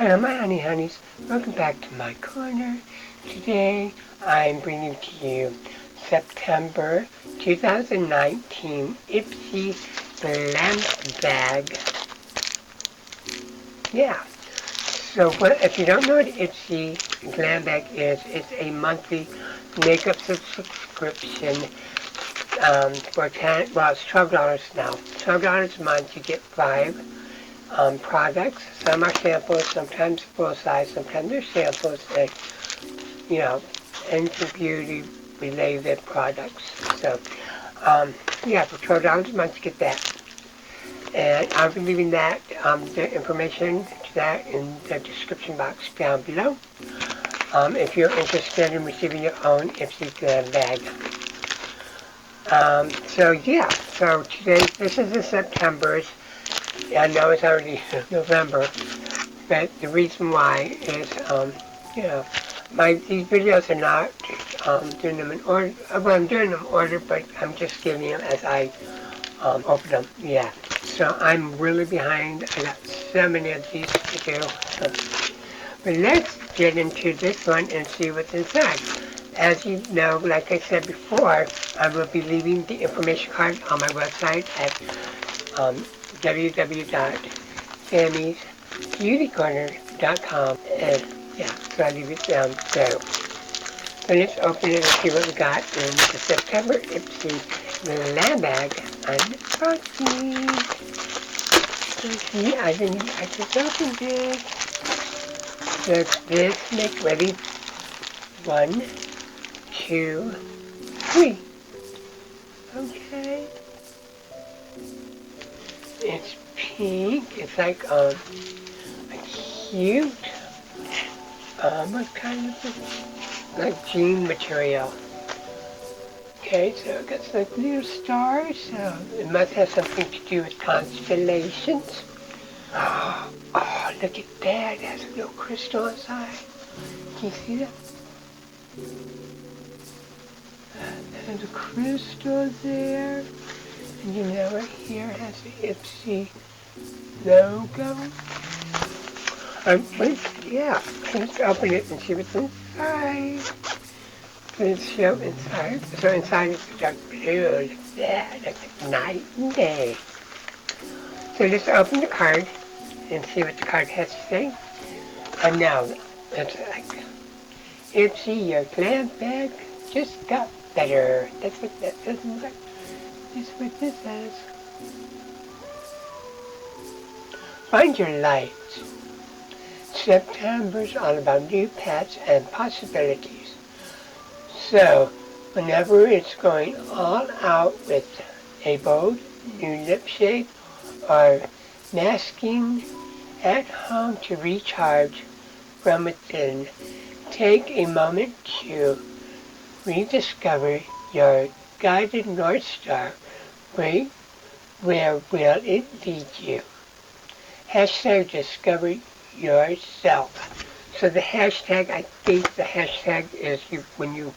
Hello my honeys, welcome back to my corner. Today I'm bringing to you September 2019 Ipsy Glam bag. Yeah, so if you don't know what Ipsy Glam bag is, it's a monthly makeup subscription for it's $12 now. $12 a month, you get 5 products. Some are samples, sometimes full size, sometimes they're samples that, into beauty related products. So, yeah, for $12 a month you get that. And I'll be leaving that, the information to that in the description box down below. If you're interested in receiving your own Ipsy Glam bag. So today, this is the September's. I know it's already November, but the reason why is, these videos are not doing them in order. Well, I'm doing them in order, but I'm just giving them as I open them. Yeah. So I'm really behind. I got so many of these to do. But let's get into this one and see what's inside. As you know, like I said before, I will be leaving the information card on my website at www.sammy'sbeautycorner.com, and yeah, so I'll leave it down there. So let's open it and see what we got in the September Ipsy Glam bag unboxing. See, I just opened it. So this, make ready. 1, 2, 3. Okay. It's pink. It's like a cute, what kind of like jean material. Okay, so it got like little stars. So it must have something to do with constellations. Oh, look at that. It has a little crystal inside. Can you see that? There's a crystal there. And you know right here it has the Ipsy logo. Let's open it and see what's inside. Let's show inside. So inside is dark blue. Look at that. That's like night and day. So let's open the card and see what the card has to say. And now, it's like, Ipsy, your glam bag just got better. That's what that says. That's what this says. Find your light. September's all about new paths and possibilities. So, whenever it's going all out with a bold new lip shade or masking at home to recharge from within, take a moment to rediscover your guided North Star. Where will it lead you? Hashtag discover yourself. So the hashtag, I think the hashtag is when you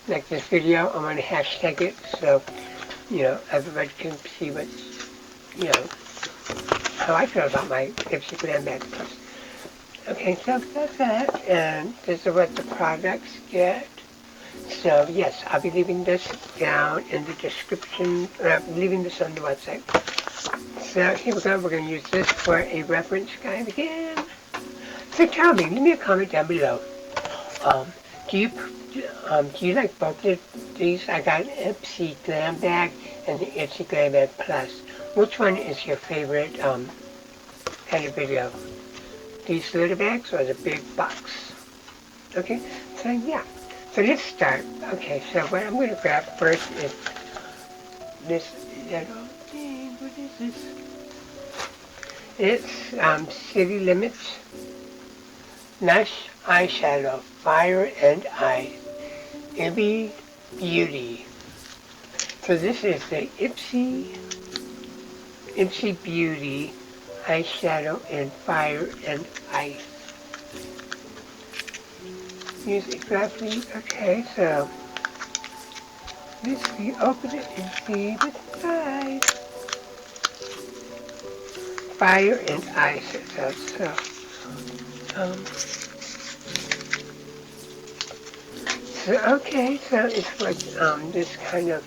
like this video, I'm going to hashtag it so, everybody can see what, how I feel about my Ipsy Glam bag. Okay, so that's that, and this is what the products get. So yes, I'll be leaving this down in the description, leaving this on the website. So here we go, we're going to use this for a reference guide again. So tell me, leave me a comment down below. Do you like both of these? I got an Ipsy Glam bag and the Ipsy Glam bag Plus. Which one is your favorite kind of video? These little bags or the big box? Okay, so yeah. So let's start. Okay, so what I'm going to grab first is this little thing. What is this? It's City Limits Lush Eyeshadow Fire and Ice Ipsy Beauty. So this is the Ipsy Beauty Eyeshadow in Fire and Ice. Use exactly. Okay, so this we open it and see what's inside. Fire and Ice. So Um, so it's like this kind of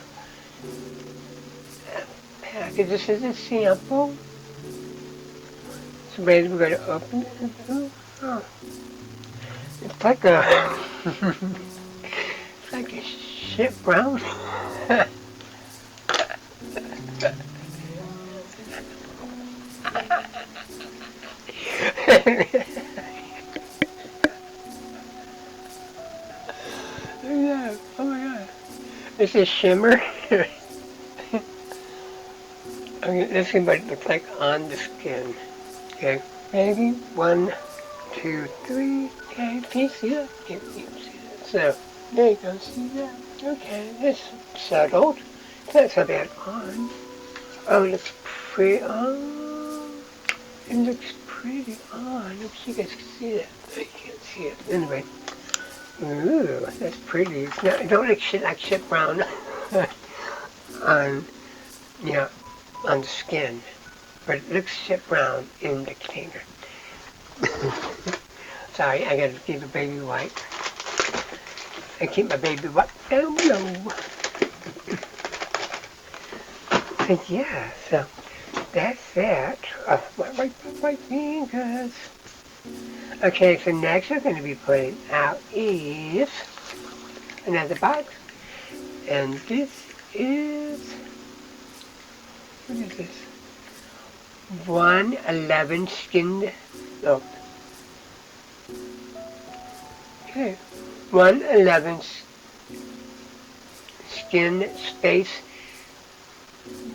package. This is a sample. So maybe we're going to open it. Oh, it's like a it's like a shit brown. Yeah, oh my god. This is shimmer. Okay, let's see what it looks like on the skin. Okay, ready? 1, 2, 3. Okay, can you see that? Can you see that? So, there you go, see that? Okay, it's settled. It's not so bad on. Oh, it looks pretty on. It looks pretty on. If you guys can see that. I can't see it. Anyway. Ooh, that's pretty. It's not, it don't look like shit brown on, yeah, on the skin, but it looks shit brown in the container. Sorry, I gotta keep the baby wipe. I keep my baby wipe down below. And yeah, so that's that. My fingers. Okay, so next we're going to be putting out is another box. And this is, what is this? 111 skin, oh. Okay, 111 skin space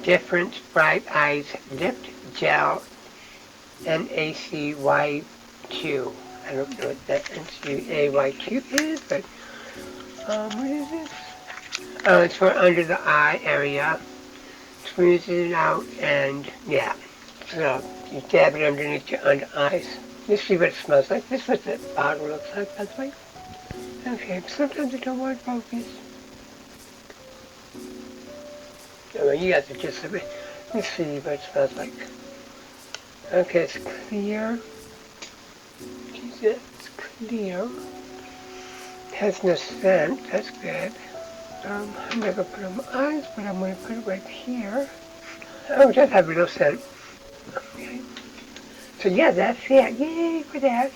difference bright eyes lift gel NACY2. I don't know what that NCAY2 is, but what is this? Oh, it's for under the eye area. Squeezes it out, and yeah. So you dab it underneath your under eyes. Let's see what it smells like. This is what the bottle looks like, by the way. Okay, sometimes I don't want to focus. Oh, you got the gist of it. Let's see what it smells like. Okay, it's clear. It's clear. It has no scent. That's good. I'm not going to put it on my eyes, but I'm going to put it right here. Oh, it does have a little scent. Okay. So yeah, that's it. Yay for that.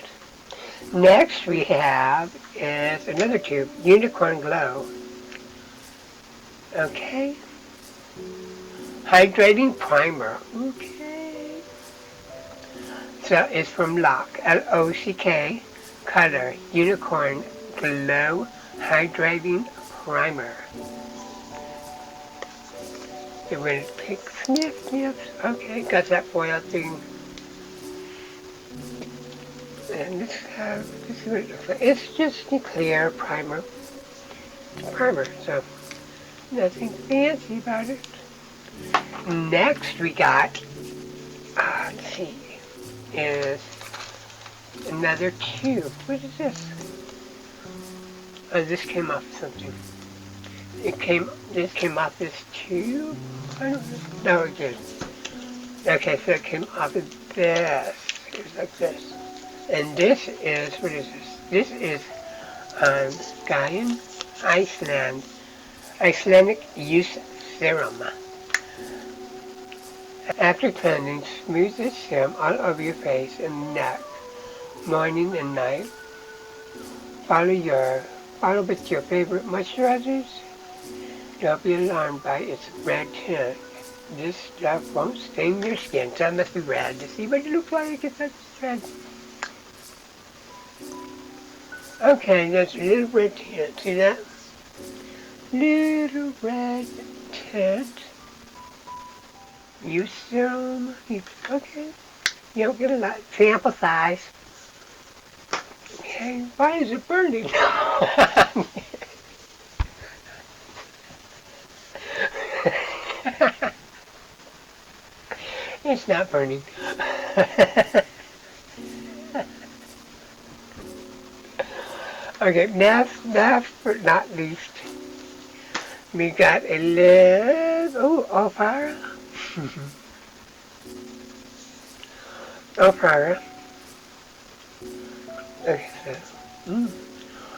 Next we have is another tube, Unicorn Glow. Okay. Hydrating primer. Okay. So it's from LOCK, L-O-C-K, color, Unicorn Glow Hydrating Primer. So we're going to take sniffs. Okay, got that foil thing. And this is what it looks like. It's just a clear primer. It's a primer, so nothing fancy about it. Next we got, let's see, is another tube. What is this? Oh, this came off something. This came off this tube? I don't know. No, it did. Okay, so it came off of this. It was like this. And this is, what is this? This is Skyen Icelandic Use Serum. After cleansing, smooth this serum all over your face and neck, morning and night. Follow with your favorite moisturizers. Don't be alarmed by its red tint. This stuff won't stain your skin, so it must be red. To see what it looks like, it's like red. Okay, that's a little red tint. See that? Little red tint. Use serum. Okay. You don't get a lot. Sample size. Okay. Why is it burning? It's not burning. Okay, last but not least, we got a little, Alfara. Alfara Okay, so,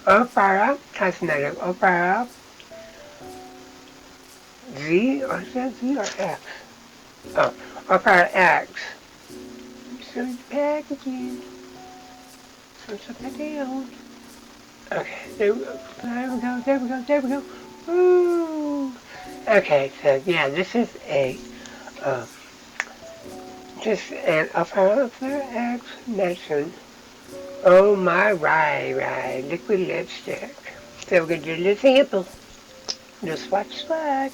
Opera, cosmetic, Opera, Z, or is that Z or X? Oh, Opera X. So the packaging. So it's upside down. Okay, there we go, there we go, there we go, there we go. Woo! Okay, so yeah, this is a, uh, just an Opera X medicine. Oh my, right, liquid lipstick. So we're gonna do an example. Just swatch, swatch.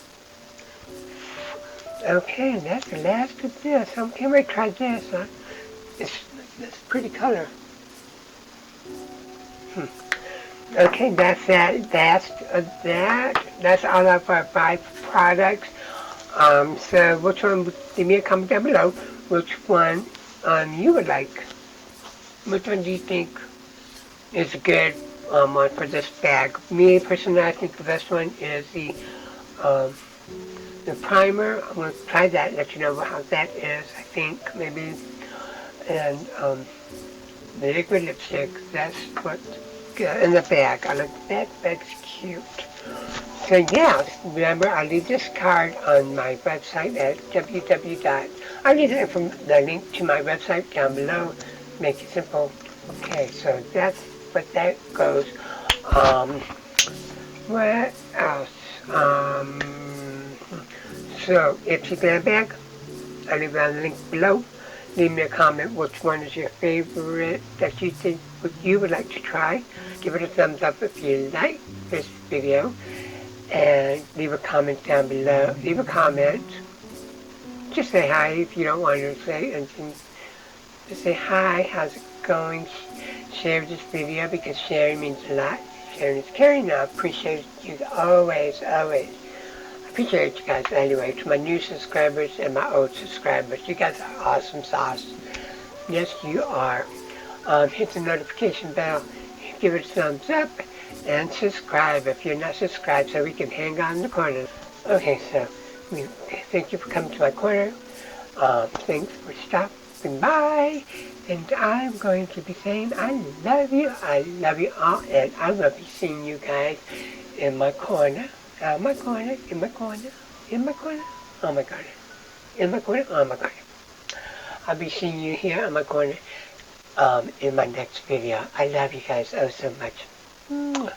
Okay, that's the last of this. I'm gonna try this. Huh? It's pretty color. Hmm. Okay, that's that. That's all of our 5 products. So which one? Leave me a comment down below. Which one you would like? Which one do you think is a good one for this bag? Me personally, I think the best one is um, the primer. I'm gonna try that. Let you know how that is. I think maybe and the liquid lipstick. That's what in the bag. I like that. Bag's cute. So yeah, remember I'll leave this card on my website at www. I'll leave the link to my website down below. Make it simple. Okay, so that's what that goes. Um, what else? So Ipsy Glam bag. I'll leave a link below. Leave me a comment which one is your favorite that you think you would like to try. Give it a thumbs up if you like this video. And leave a comment down below. Leave a comment. Just say hi if you don't want to say anything. Just say hi, how's it going? Share this video because sharing means a lot. Sharing is caring. I appreciate you always. I appreciate you guys anyway. To my new subscribers and my old subscribers, you guys are awesome sauce. Yes, you are. Hit the notification bell, give it a thumbs up, and subscribe if you're not subscribed so we can hang out in the corner. Okay, so thank you for coming to my corner. Thanks for stopping by. And I'm going to be saying I love you all, and I will be seeing you guys in my corner, in my corner, in my corner, in my corner, oh my corner, in my corner, oh my corner. I'll be seeing you here in my corner in my next video. I love you guys oh so much. Mwah.